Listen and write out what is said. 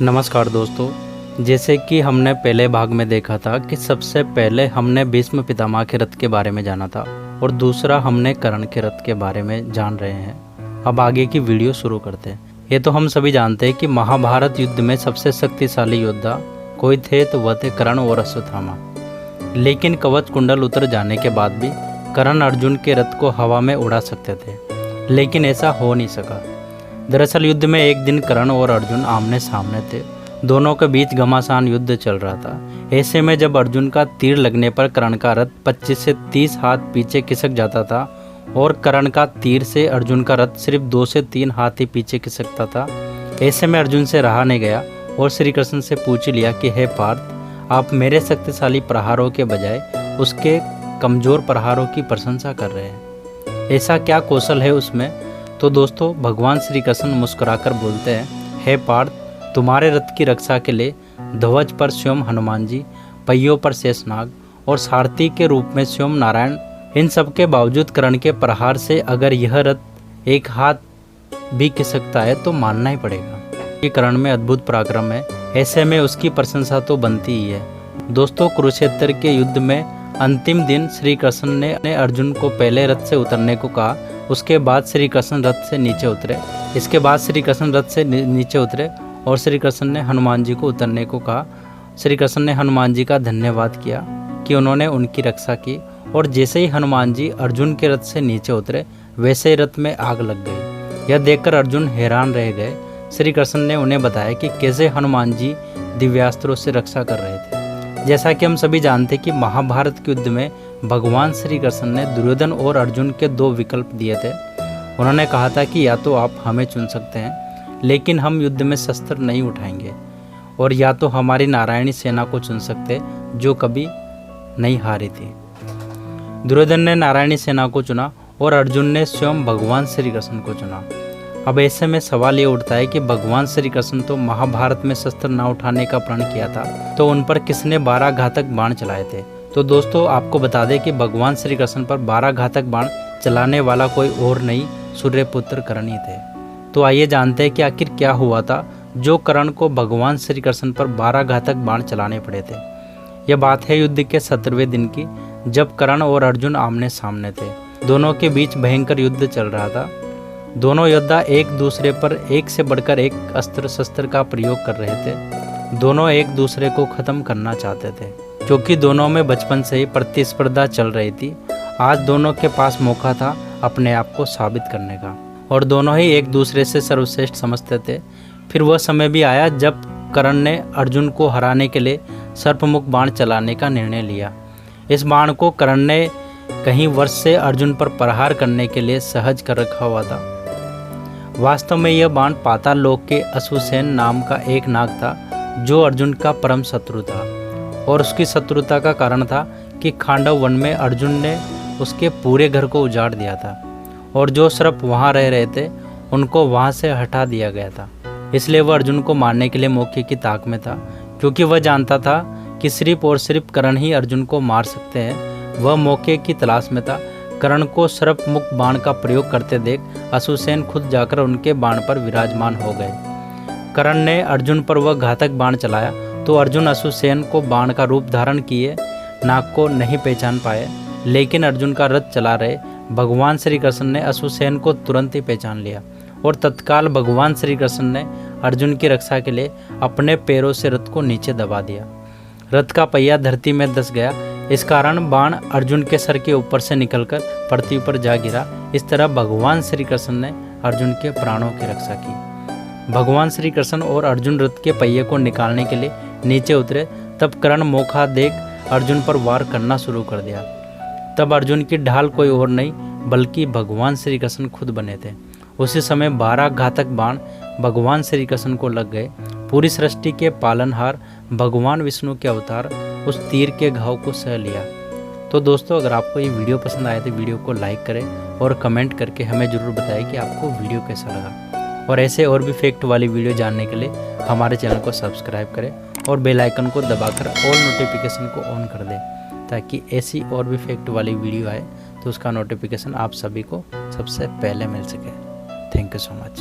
नमस्कार दोस्तों, जैसे कि हमने पहले भाग में देखा था कि सबसे पहले हमने भीष्म पितामह के रथ के बारे में जाना था और दूसरा हमने कर्ण के रथ के बारे में जान रहे हैं। अब आगे की वीडियो शुरू करते हैं। ये तो हम सभी जानते हैं कि महाभारत युद्ध में सबसे शक्तिशाली योद्धा कोई थे तो वह थे कर्ण और अश्वत्थामा। लेकिन कवच कुंडल उतर जाने के बाद भी कर्ण अर्जुन के रथ को हवा में उड़ा सकते थे, लेकिन ऐसा हो नहीं सका। दरअसल युद्ध में एक दिन कर्ण और अर्जुन आमने सामने थे। दोनों के बीच घमासान युद्ध चल रहा था। ऐसे में जब अर्जुन का तीर लगने पर कर्ण का रथ 25 से 30 हाथ पीछे खिसक जाता था और कर्ण का तीर से अर्जुन का रथ सिर्फ 2 से 3 हाथ ही पीछे खिसकता था। ऐसे में अर्जुन से रहा नहीं गया और श्री कृष्ण से पूछ लिया कि हे पार्थ, आप मेरे शक्तिशाली प्रहारों के बजाय उसके कमज़ोर प्रहारों की प्रशंसा कर रहे हैं। ऐसा क्या कौशल है उसमें? तो दोस्तों, भगवान श्री कृष्ण मुस्कुराकर बोलते हैं, हे पार्थ, तुम्हारे रथ की रक्षा के लिए ध्वज पर स्वयं हनुमान जी, पहियों पर शेषनाग और सारथी के रूप में स्वयं नारायण। इन सब के बावजूद कर्ण के प्रहार से अगर यह रथ एक हाथ भी खिसकता है तो मानना ही पड़ेगा कि कर्ण में अद्भुत पराक्रम है। ऐसे में उसकी प्रशंसा तो बनती ही है। दोस्तों, कुरुक्षेत्र के युद्ध में अंतिम दिन श्री कृष्ण ने अर्जुन को पहले रथ से उतरने को कहा। उसके बाद श्री कृष्ण रथ से नीचे उतरे। इसके बाद श्री कृष्ण रथ से नीचे उतरे और श्री कृष्ण ने हनुमान जी को उतरने को कहा। श्री कृष्ण ने हनुमान जी का धन्यवाद किया कि उन्होंने उनकी रक्षा की, और जैसे ही हनुमान जी अर्जुन के रथ से नीचे उतरे वैसे ही रथ में आग लग गई। यह देखकर अर्जुन हैरान रह गए। श्री कृष्ण ने उन्हें बताया कि कैसे हनुमान जी दिव्यास्त्रों से रक्षा कर रहे थे। जैसा कि हम सभी जानते हैं कि महाभारत के युद्ध में भगवान श्री कृष्ण ने दुर्योधन और अर्जुन के 2 विकल्प दिए थे। उन्होंने कहा था कि या तो आप हमें चुन सकते हैं, लेकिन हम युद्ध में शस्त्र नहीं उठाएंगे, और या तो हमारी नारायणी सेना को चुन सकते जो कभी नहीं हारी थी। दुर्योधन ने नारायणी सेना को चुना और अर्जुन ने स्वयं भगवान श्री कृष्ण को चुना। अब ऐसे में सवाल ये उठता है कि भगवान श्री कृष्ण तो महाभारत में शस्त्र न उठाने का प्रण किया था, तो उन पर किसने 12 घातक बाण चलाए थे? तो दोस्तों, आपको बता दें कि भगवान श्री कृष्ण पर 12 घातक बाण चलाने वाला कोई और नहीं, सूर्यपुत्र कर्ण ही थे। तो आइए जानते हैं कि आखिर क्या हुआ था जो कर्ण को भगवान श्री कृष्ण पर 12 घातक बाण चलाने पड़े थे। यह बात है युद्ध के 17वें दिन की, जब कर्ण और अर्जुन आमने सामने थे। दोनों के बीच भयंकर युद्ध चल रहा था। दोनों योद्धा एक दूसरे पर एक से बढ़कर एक अस्त्र शस्त्र का प्रयोग कर रहे थे। दोनों एक दूसरे को खत्म करना चाहते थे, क्योंकि दोनों में बचपन से ही प्रतिस्पर्धा चल रही थी। आज दोनों के पास मौका था अपने आप को साबित करने का, और दोनों ही एक दूसरे से सर्वश्रेष्ठ समझते थे। फिर वह समय भी आया जब कर्ण ने अर्जुन को हराने के लिए सर्पमुख बाण चलाने का निर्णय लिया। इस बाण को कर्ण ने कहीं वर्ष से अर्जुन पर प्रहार करने के लिए सहज कर रखा हुआ था। वास्तव में यह बाण पाताल लोक के अश्वसेन नाम का एक नाग था, जो अर्जुन का परम शत्रु था, और उसकी शत्रुता का कारण था कि खांडव वन में अर्जुन ने उसके पूरे घर को उजाड़ दिया था, और जो सर्प वहां रह रहे थे उनको वहां से हटा दिया गया था। इसलिए वह अर्जुन को मारने के लिए मौके की ताक में था, क्योंकि वह जानता था कि सिर्फ और सिर्फ कर्ण ही अर्जुन को मार सकते हैं। वह मौके की तलाश में था। कर्ण को सर्प मुख बाण का प्रयोग करते देख अश्वसेन खुद जाकर उनके बाण पर विराजमान हो गए। कर्ण ने अर्जुन पर वह घातक बाण चलाया तो अर्जुन अश्वसेन को बाण का रूप धारण किए नाग को नहीं पहचान पाए, लेकिन अर्जुन का रथ चला रहे भगवान श्री कृष्ण ने अश्वसेन को तुरंत ही पहचान लिया, और तत्काल भगवान श्री कृष्ण ने अर्जुन की रक्षा के लिए अपने पैरों से रथ को नीचे दबा दिया। रथ का पहिया धरती में धंस गया। इस कारण बाण अर्जुन के सर के ऊपर से निकलकर पृथ्वी पर जा गिरा। इस तरह भगवान श्री कृष्ण ने अर्जुन के प्राणों की रक्षा की। भगवान श्री कृष्ण और अर्जुन रथ के पहिए को निकालने के लिए नीचे उतरे, तब कर्ण मौका देख अर्जुन पर वार करना शुरू कर दिया। तब अर्जुन की ढाल कोई और नहीं बल्कि भगवान श्री कृष्ण खुद बने थे। उसी समय 12 घातक बाण भगवान श्री कृष्ण को लग गए। पूरी सृष्टि के पालनहार भगवान विष्णु के अवतार उस तीर के घाव को सह लिया। तो दोस्तों, अगर आपको ये वीडियो पसंद आए तो वीडियो को लाइक करें और कमेंट करके हमें ज़रूर बताएं कि आपको वीडियो कैसा लगा। और ऐसे और भी फैक्ट वाली वीडियो जानने के लिए हमारे चैनल को सब्सक्राइब करें और बेल आइकन को दबाकर ऑल नोटिफिकेशन को ऑन कर दें, ताकि ऐसी और भी फैक्ट वाली वीडियो आए तो उसका नोटिफिकेशन आप सभी को सबसे पहले मिल सके। Thank you so much.